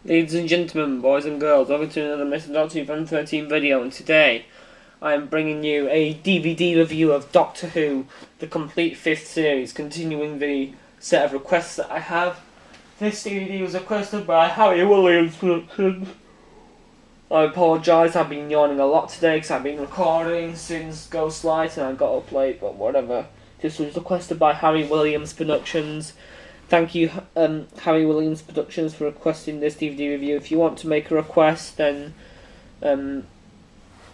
Ladies and gentlemen, boys and girls, welcome to another Mr. Doctor Who Fan 13 video, and today I am bringing you a DVD review of Doctor Who, the complete 5th series, continuing the set of requests that I have. This DVD was requested by Harry Williams Productions. I apologise, I've been yawning a lot today because I've been recording since Ghostlight and I got up late, but whatever. This was requested by Harry Williams Productions. Thank you, Harry Williams Productions, for requesting this DVD review. If you want to make a request, then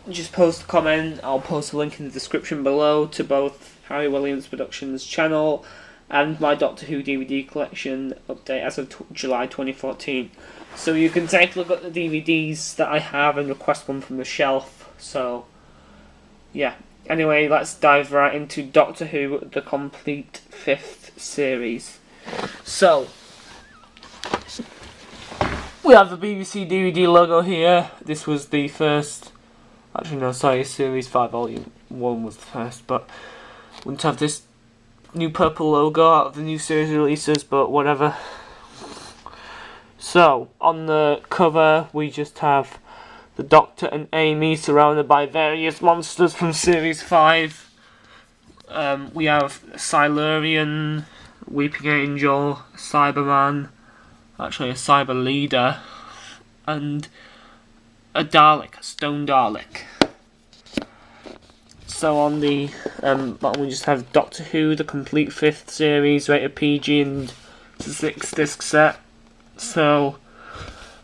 just post a comment. I'll post a link in the description below to both Harry Williams Productions channel and my Doctor Who DVD collection update as of July 2014. So you can take a look at the DVDs that I have and request one from the shelf. So, yeah. Anyway, let's dive right into Doctor Who, the complete 5th series. So, we have the BBC DVD logo here. This was the first, actually no, sorry, Series 5 Volume 1 was the first, but wouldn't have this new purple logo out of the new series releases, but whatever. So, on the cover we just have the Doctor and Amy surrounded by various monsters from Series 5. We have Silurian, Weeping Angel, Cyberman, actually a Cyber Leader, and a Dalek, a Stone Dalek. So on the bottom we just have Doctor Who, the complete 5th series, rated PG, and it's a 6-disc set. So,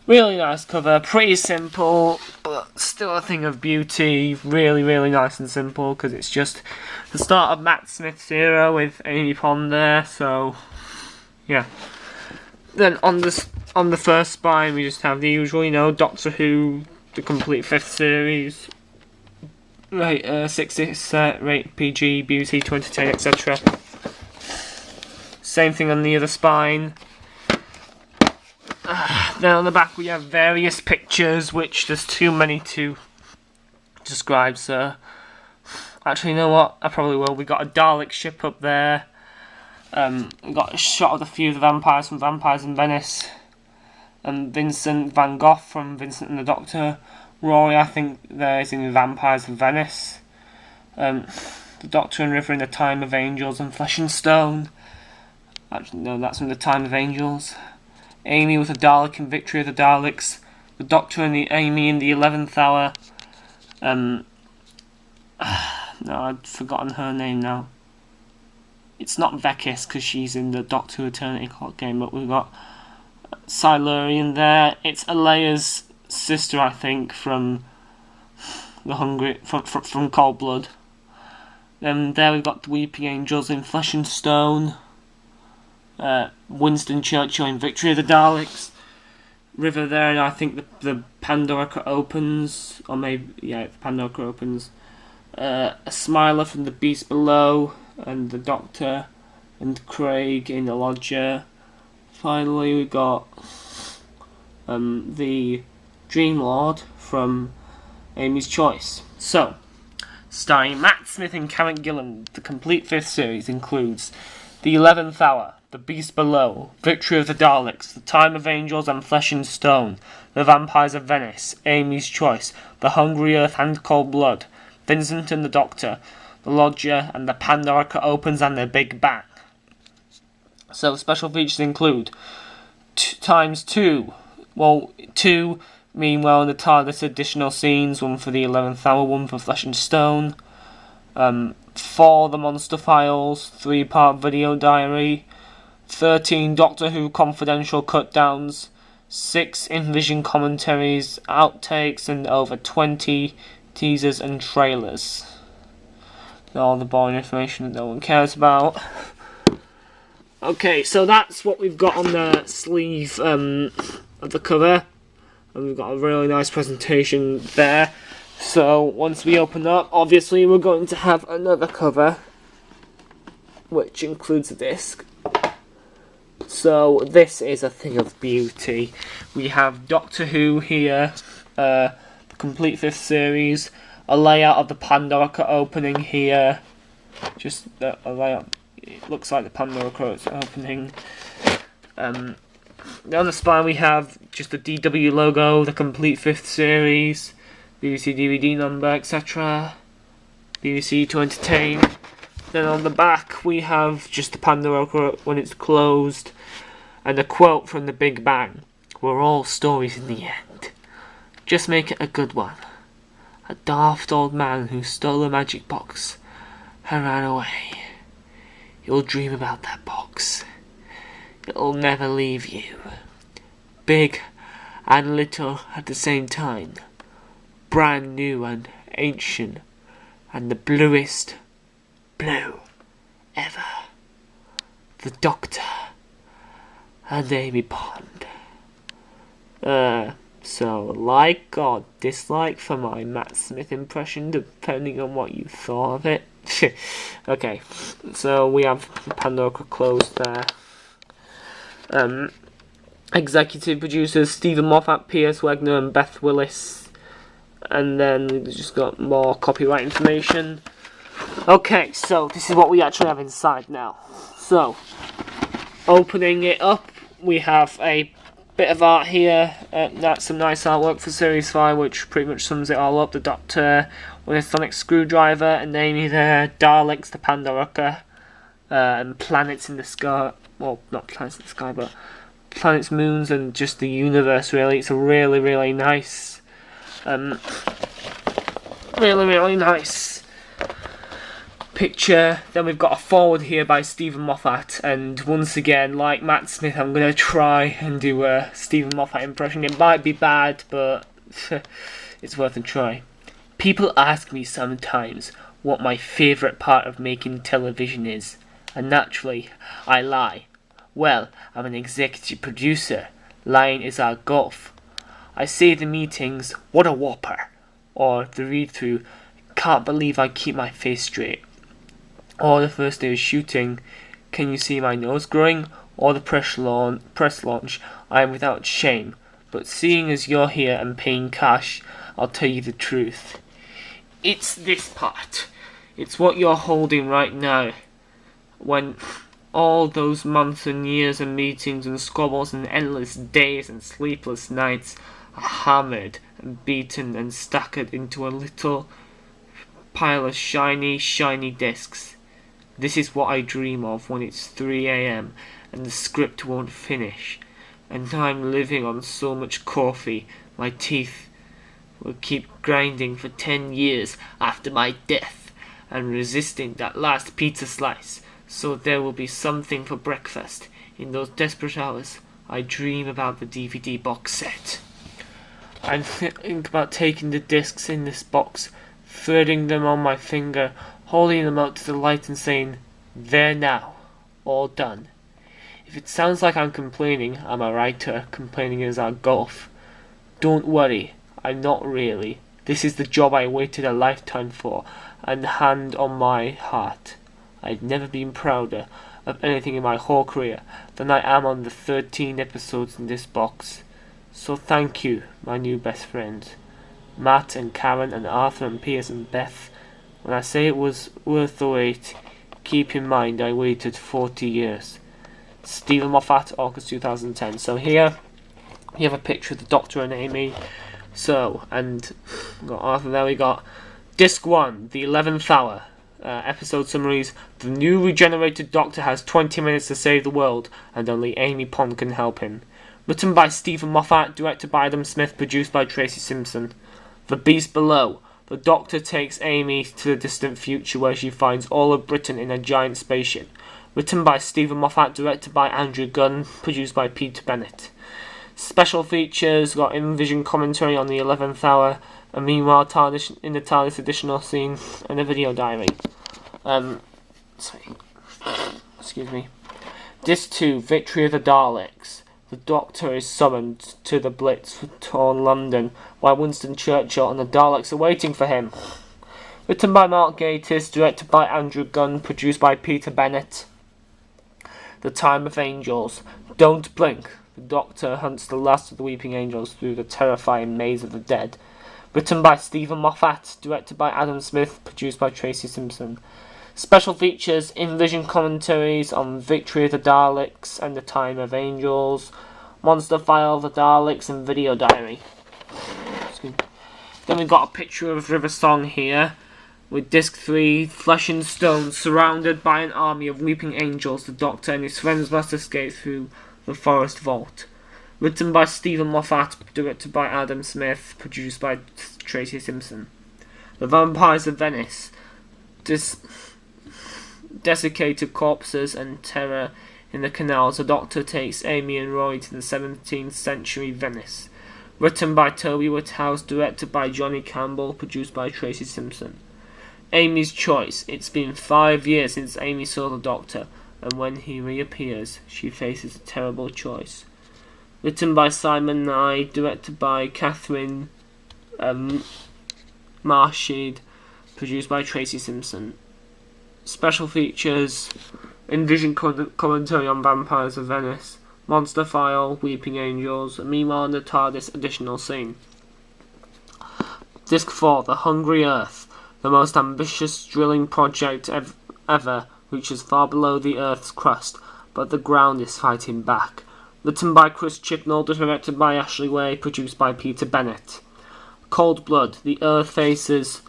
really nice cover, pretty simple, but still a thing of beauty. Really, really nice and simple, because it's just the start of Matt Smith's era with Amy Pond there, so, yeah. Then on the first spine, we just have the usual, Doctor Who, the complete 5th series, rate 6 set, rate PG, beauty, 2010, etc. Same thing on the other spine. Then on the back we have various pictures, which there's too many to describe, so actually, you know what, I probably will. We got a Dalek ship up there. We got a shot of a few of the vampires from Vampires in Venice, and Vincent van Gogh from Vincent and the Doctor. Rory, I think, there is in Vampires in Venice. The Doctor and River in the Time of Angels and Flesh and Stone. Actually, no, that's in the Time of Angels. Amy with a Dalek in Victory of the Daleks. The Doctor and the Amy in the 11th Hour. No, I've forgotten her name now. It's not Vekis, because she's in the Doctor Who Eternity Clock game, but we've got Silurian there. It's Alea's sister, I think, from from Cold Blood. Then there we've got the Weeping Angels in Flesh and Stone. Winston Churchill in Victory of the Daleks. River there, and I think the Pandora opens, or maybe, yeah, the Pandora opens. A Smiler from the Beast Below, and the Doctor, and Craig in the Lodger. Finally, we got the Dream Lord from Amy's Choice. So, starring Matt Smith and Karen Gillan, the complete 5th series includes The 11th Hour, The Beast Below, Victory of the Daleks, The Time of Angels and Flesh and Stone, The Vampires of Venice, Amy's Choice, The Hungry Earth and Cold Blood, Vincent and the Doctor, The Lodger, and The Pandora Opens and The Big Bang. So special features include two, meanwhile in the TARDIS additional scenes, one for the 11th Hour, one for Flesh and Stone, 4 The Monster Files, 3-part video diary, 13 Doctor Who confidential cut-downs, 6 in-vision commentaries, outtakes, and over 20 teasers and trailers. All the boring information that no one cares about. Okay, so that's what we've got on the sleeve of the cover. And we've got a really nice presentation there. So once we open up, obviously we're going to have another cover, which includes a disc. So this is a thing of beauty. We have Doctor Who here, the complete 5th series, a layout of the Pandora opening here, just a layout. It looks like the Pandora opening. Down the spine we have just the DW logo, the complete 5th series, BBC DVD number, etc. BBC to entertain. Then on the back we have just the Pandora when it's closed, and a quote from The Big Bang: "We're all stories in the end. Just make it a good one. A daft old man who stole a magic box and ran away. You'll dream about that box. It'll never leave you. Big and little at the same time. Brand new and ancient, and the bluest blue ever. The Doctor and Amy Pond." So like or dislike for my Matt Smith impression, depending on what you thought of it. Okay, so we have Pandora closed there. Executive producers Stephen Moffat, Piers Wegner and Beth Willis. And then we've just got more copyright information. Okay, so this is what we actually have inside now. So, opening it up, we have a bit of art here. That's some nice artwork for Series 5, which pretty much sums it all up. The Doctor with a sonic screwdriver, and Amy there, Daleks, the Pandora, and planets in the sky. Well, not planets in the sky, but planets, moons, and just the universe, really. It's a really, really nice, really nice picture. Then we've got a forward here by Stephen Moffat, and once again, like Matt Smith, I'm going to try and do a Stephen Moffat impression. It might be bad, but it's worth a try. "People ask me sometimes what my favourite part of making television is, and naturally, I lie. Well, I'm an executive producer. Lying is our golf. I say the meetings, 'What a whopper,' or the read-through, 'Can't believe I keep my face straight,' or the first day of shooting, 'Can you see my nose growing?' or the press launch, 'I am without shame, but seeing as you're here and paying cash, I'll tell you the truth.' It's this part. It's what you're holding right now. When all those months and years and meetings and squabbles and endless days and sleepless nights are hammered and beaten and stacked into a little pile of shiny, shiny discs. This is what I dream of when it's 3 a.m. and the script won't finish, and I'm living on so much coffee my teeth will keep grinding for 10 years after my death, and resisting that last pizza slice, so there will be something for breakfast. In those desperate hours, I dream about the DVD box set. I think about taking the discs in this box, threading them on my finger, holding them out to the light and saying, 'There now, all done.' If it sounds like I'm complaining, I'm a writer. Complaining is our golf. Don't worry, I'm not really. This is the job I waited a lifetime for, and hand on my heart, I'd never been prouder of anything in my whole career than I am on the 13 episodes in this box. So thank you, my new best friends, Matt and Karen and Arthur and Piers and Beth. When I say it was worth the wait, keep in mind I waited 40 years. Stephen Moffat, August 2010. So here you have a picture of the Doctor and Amy. So, and we've got Arthur there, we got Disc 1, The 11th Hour. Episode summaries: the new regenerated Doctor has 20 minutes to save the world, and only Amy Pond can help him. Written by Stephen Moffat, directed by Adam Smith, produced by Tracy Simpson. The Beast Below. The Doctor takes Amy to the distant future, where she finds all of Britain in a giant spaceship. Written by Stephen Moffat, directed by Andrew Gunn, produced by Peter Bennett. Special features, got in-vision commentary on the 11th hour, and meanwhile in the TARDIS additional scene, and a video diary. Excuse me. Disc 2, Victory of the Daleks. The Doctor is summoned to the Blitz-torn London, while Winston Churchill and the Daleks are waiting for him. Written by Mark Gatiss, directed by Andrew Gunn, produced by Peter Bennett. The Time of Angels. Don't blink. The Doctor hunts the last of the Weeping Angels through the terrifying maze of the dead. Written by Stephen Moffat, directed by Adam Smith, produced by Tracy Simpson. Special features, in-vision commentaries on Victory of the Daleks and the Time of Angels. Monster File, The Daleks, and Video Diary. Then we've got a picture of River Song here, with Disc 3, Flesh and Stone. Surrounded by an army of weeping angels, the Doctor and his friends must escape through the forest vault. Written by Stephen Moffat, directed by Adam Smith, produced by Tracy Simpson. The Vampires of Venice. Desiccated corpses and terror in the canals. The Doctor takes Amy and Roy to the 17th century Venice. Written by Toby Whithouse, directed by Johnny Campbell, produced by Tracy Simpson. Amy's Choice. It's been 5 years since Amy saw the Doctor, and when he reappears, she faces a terrible choice. Written by Simon Nye, directed by Catherine Marshid, produced by Tracy Simpson. Special features: Envision commentary on Vampires of Venice, Monster File, Weeping Angels, Mima and the TARDIS additional scene. Disc 4, The Hungry Earth. The most ambitious drilling project ever reaches far below the Earth's crust, but the ground is fighting back. Written by Chris Chibnall, directed by Ashley Way, produced by Peter Bennett. Cold Blood. The Earth faces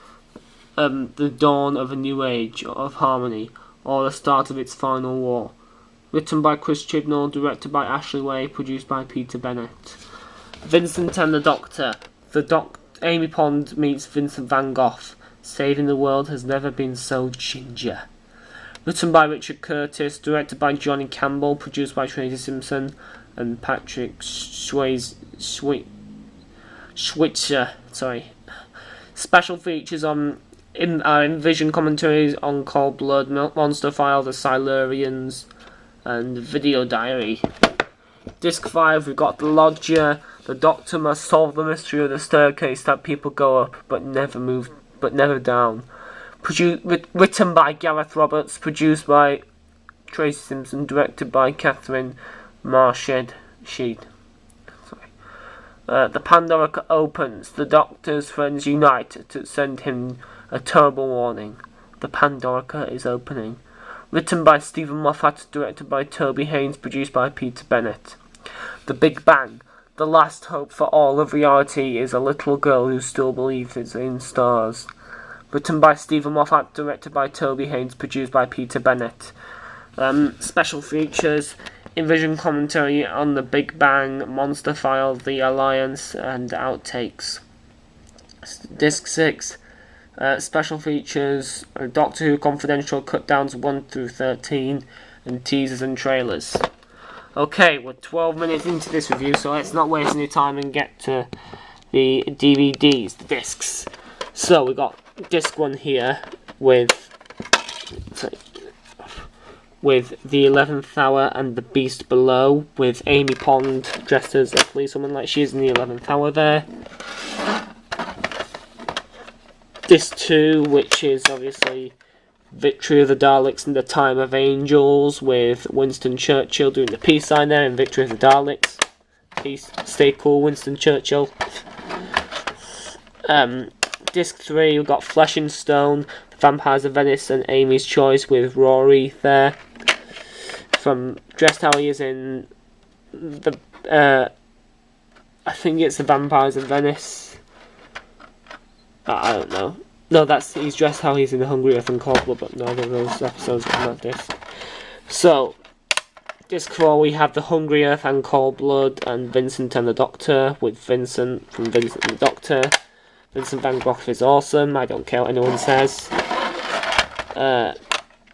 the dawn of a new age of harmony, or the start of its final war. Written by Chris Chibnall, directed by Ashley Way, produced by Peter Bennett. Vincent and the Doctor. Amy Pond meets Vincent van Gogh. Saving the world has never been so ginger. Written by Richard Curtis, directed by Johnny Campbell, produced by Tracy Simpson and Patrick Switzer. Special features on Envision commentaries on Cold Blood, Monster File, The Silurians, and Video Diary. Disc 5, we've got The Lodger. The Doctor must solve the mystery of the staircase that people go up but never down. Written by Gareth Roberts, produced by Tracy Simpson, directed by Catherine Marshid. The Pandora opens. The Doctor's friends unite to send him a terrible warning. The Pandora is opening. Written by Stephen Moffat, directed by Toby Haynes, produced by Peter Bennett. The Big Bang. The last hope for all of reality is a little girl who still believes in stars. Written by Stephen Moffat, directed by Toby Haynes, produced by Peter Bennett. Special features: Envision commentary on The Big Bang, Monster File, The Alliance, and outtakes. Disc 6. Special features: Doctor Who Confidential Cutdowns 1 through 13, and teasers and trailers. Okay, we're 12 minutes into this review, so let's not waste any time and get to the DVDs, the discs. So we've got disc 1 here with The 11th Hour and The Beast Below, with Amy Pond dressed as a policewoman like she is in The 11th Hour there. Disc 2, which is obviously Victory of the Daleks and the Time of Angels, with Winston Churchill doing the peace sign there in Victory of the Daleks. Peace, stay cool, Winston Churchill. Disc 3, we've got Flesh and Stone, The Vampires of Venice, and Amy's Choice, with Rory there. From dressed how he is in the I think it's The Vampires of Venice. I don't know. No, he's dressed how he's in The Hungry Earth and Cold Blood, but neither of those episodes are on that disc. So, disc 4, we have The Hungry Earth and Cold Blood, and Vincent and the Doctor, with Vincent from Vincent and the Doctor. Vincent van Gogh is awesome, I don't care what anyone says. Then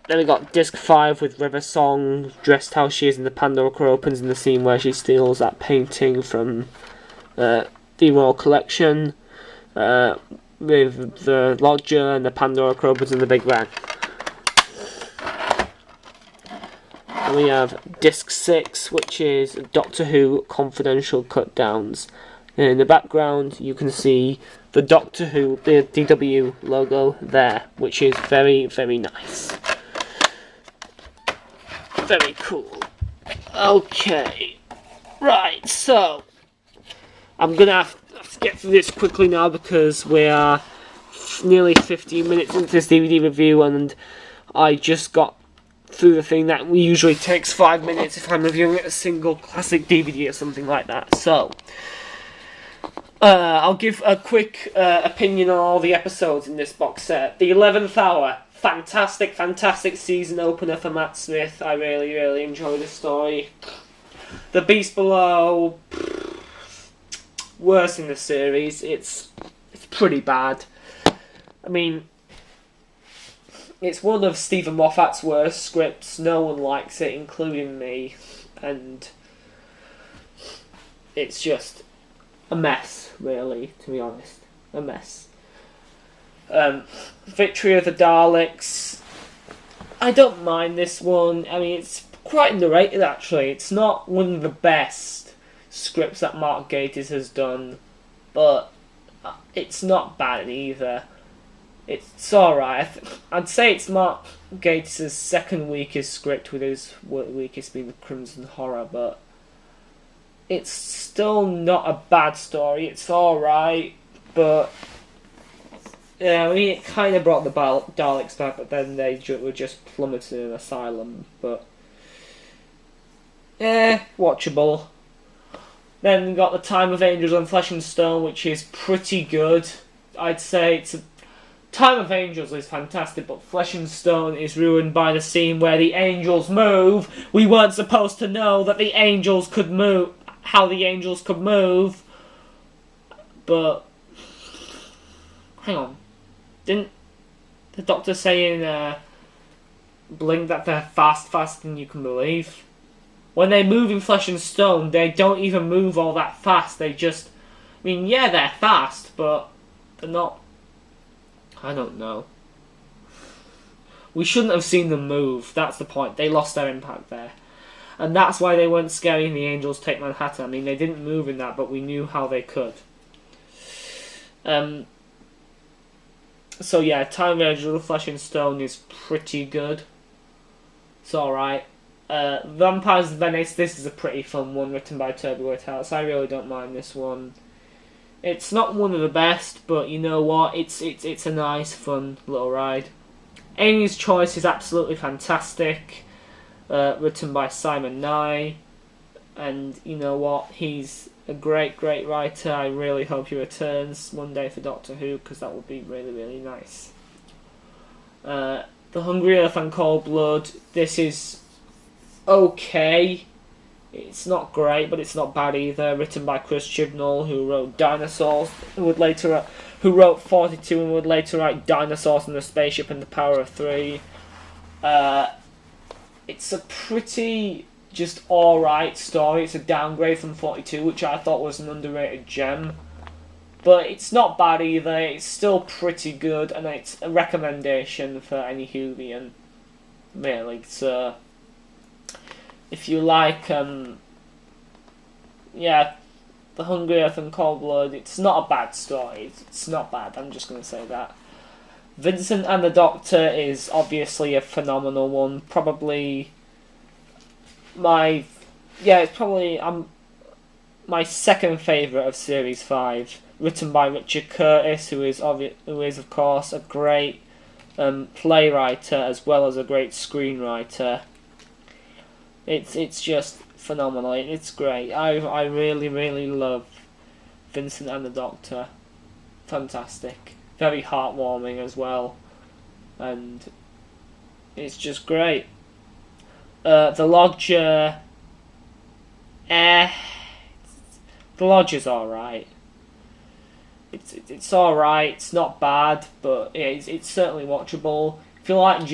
we got disc 5 with River Song, dressed how she is in the Pandora opens in the scene where she steals that painting from the Royal Collection, with the Lodger and the Pandora opens in the Big Bang. And we have disc 6, which is Doctor Who Confidential Cutdowns. In the background you can see the Doctor Who, the DW logo there, which is very, very nice. Very cool. Okay. Right, so I'm going to have to get through this quickly now because we are nearly 15 minutes into this DVD review and I just got through the thing that usually takes 5 minutes if I'm reviewing a single classic DVD or something like that. So, I'll give a quick opinion on all the episodes in this box set. The 11th Hour, fantastic, fantastic season opener for Matt Smith. I really, really enjoy the story. The Beast Below, worst in the series. It's pretty bad. I mean, it's one of Stephen Moffat's worst scripts. No one likes it, including me. And it's just a mess, really, to be honest. A mess. Victory of the Daleks. I don't mind this one. I mean, it's quite underrated, actually. It's not one of the best scripts that Mark Gatiss has done, but it's not bad either. It's alright. I'd say it's Mark Gatiss' second weakest script, with his weakest being the Crimson Horror, but it's still not a bad story. It's alright, but yeah, I mean, it kind of brought the Daleks back, but then they were just plummeted in an asylum. But watchable. Then we got The Time of Angels and Flesh and Stone, which is pretty good. I'd say Time of Angels is fantastic, but Flesh and Stone is ruined by the scene where the angels move. We weren't supposed to know that the angels could move, how the angels could move. But hang on, didn't the Doctor say in Blink that they're faster than you can believe? When they move in Flesh and Stone, they don't even move all that fast. They just, I mean, yeah, they're fast, but they're not. I don't know. We shouldn't have seen them move. That's the point. They lost their impact there. And that's why they weren't scary in The Angels Take Manhattan. I mean, they didn't move in that, but we knew how they could. So yeah, Time of Angels, Flesh and Stone is pretty good. It's alright. Vampires of Venice, this is a pretty fun one, written by Toby Whithouse. I really don't mind this one. It's not one of the best, but you know what? It's a nice, fun little ride. Amy's Choice is absolutely fantastic, written by Simon Nye, and you know what? He's a great, great writer. I really hope he returns one day for Doctor Who, because that would be really, really nice. The Hungry Earth and Cold Blood, this is okay. It's not great, but it's not bad either. Written by Chris Chibnall, who wrote Dinosaurs, who wrote 42 and would later write Dinosaurs and the Spaceship and the Power of Three. It's a pretty just alright story. It's a downgrade from 42, which I thought was an underrated gem. But it's not bad either. It's still pretty good, and it's a recommendation for any Whovian, really. So if you like, The Hungry Earth and Cold Blood, it's not a bad story. It's not bad, I'm just going to say that. Vincent and the Doctor is obviously a phenomenal one. Probably my second favourite of Series 5. Written by Richard Curtis, who is of course a great playwright as well as a great screenwriter. It's just phenomenal. It's great. I really, really love Vincent and the Doctor. Fantastic. Very heartwarming as well. And it's just great. The Lodger. The Lodger's alright. It's alright. It's not bad, but it's certainly watchable. If you like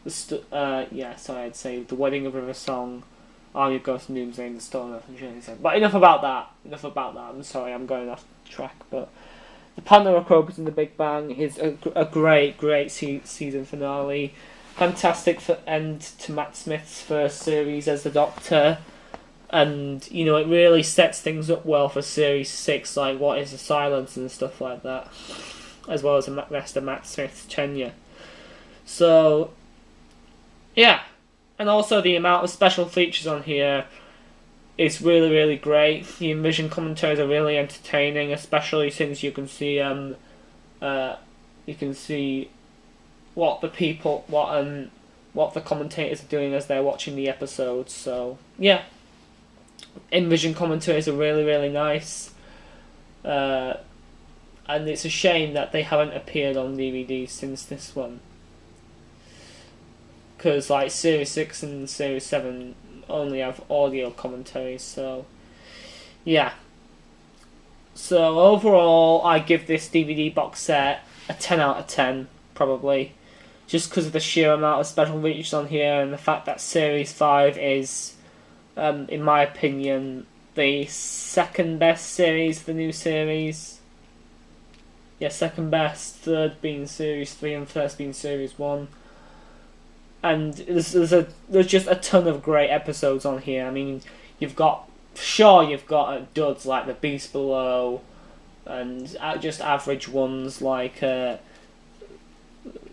I'd say The Wedding of River Song, Arya Ghost and Doomsday and the Stone Earth and Journey. But enough about that. I'm sorry, I'm going off track. But the Pandora Crocus and the Big Bang is a great season finale. Fantastic end to Matt Smith's first series as the Doctor. And, you know, it really sets things up well for Series 6, like What is the Silence and stuff like that. As well as the rest of Matt Smith's tenure. So, yeah. And also the amount of special features on here is really great. The Envision commentaries are really entertaining, especially since you can see what the commentators are doing as they're watching the episodes. So yeah, Envision commentaries are really nice. And it's a shame that they haven't appeared on DVD since this one. Because like Series 6 and Series 7 only have audio commentaries, so yeah. So overall, I give this DVD box set a 10 out of 10, probably. Just because of the sheer amount of special features on here and the fact that Series 5 is, in my opinion, the second best series of the new series. Yeah, second best, third being Series 3 and first being Series 1. And there's just a ton of great episodes on here. I mean, you've got duds like The Beast Below, and just average ones like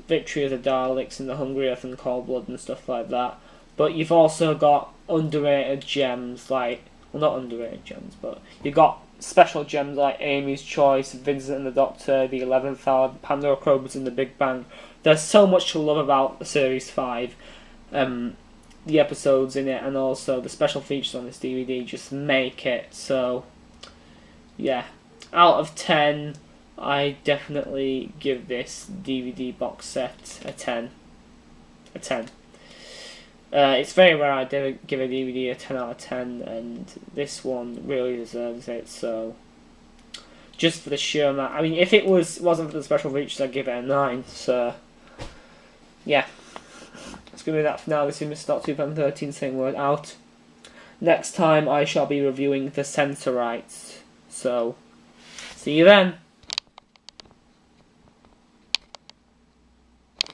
Victory of the Daleks and The Hungry Earth and Cold Blood and stuff like that. But you've also got underrated gems like, well, not underrated gems, but you've got special gems like Amy's Choice, Vincent and the Doctor, The 11th Hour, Pandora Crocus and The Big Bang. There's so much to love about Series 5. The episodes in it and also the special features on this DVD just make it. So, yeah. Out of 10, I definitely give this DVD box set a 10. A 10. It's very rare I give a DVD a 10 out of 10, and this one really deserves it, so just for the sheer amount. I mean, if it wasn't for the special features, I'd give it a 9, so yeah. That's going to be that for now. This is Mr. Doctor 2013 saying word out. Next time I shall be reviewing The Censorites, so see you then.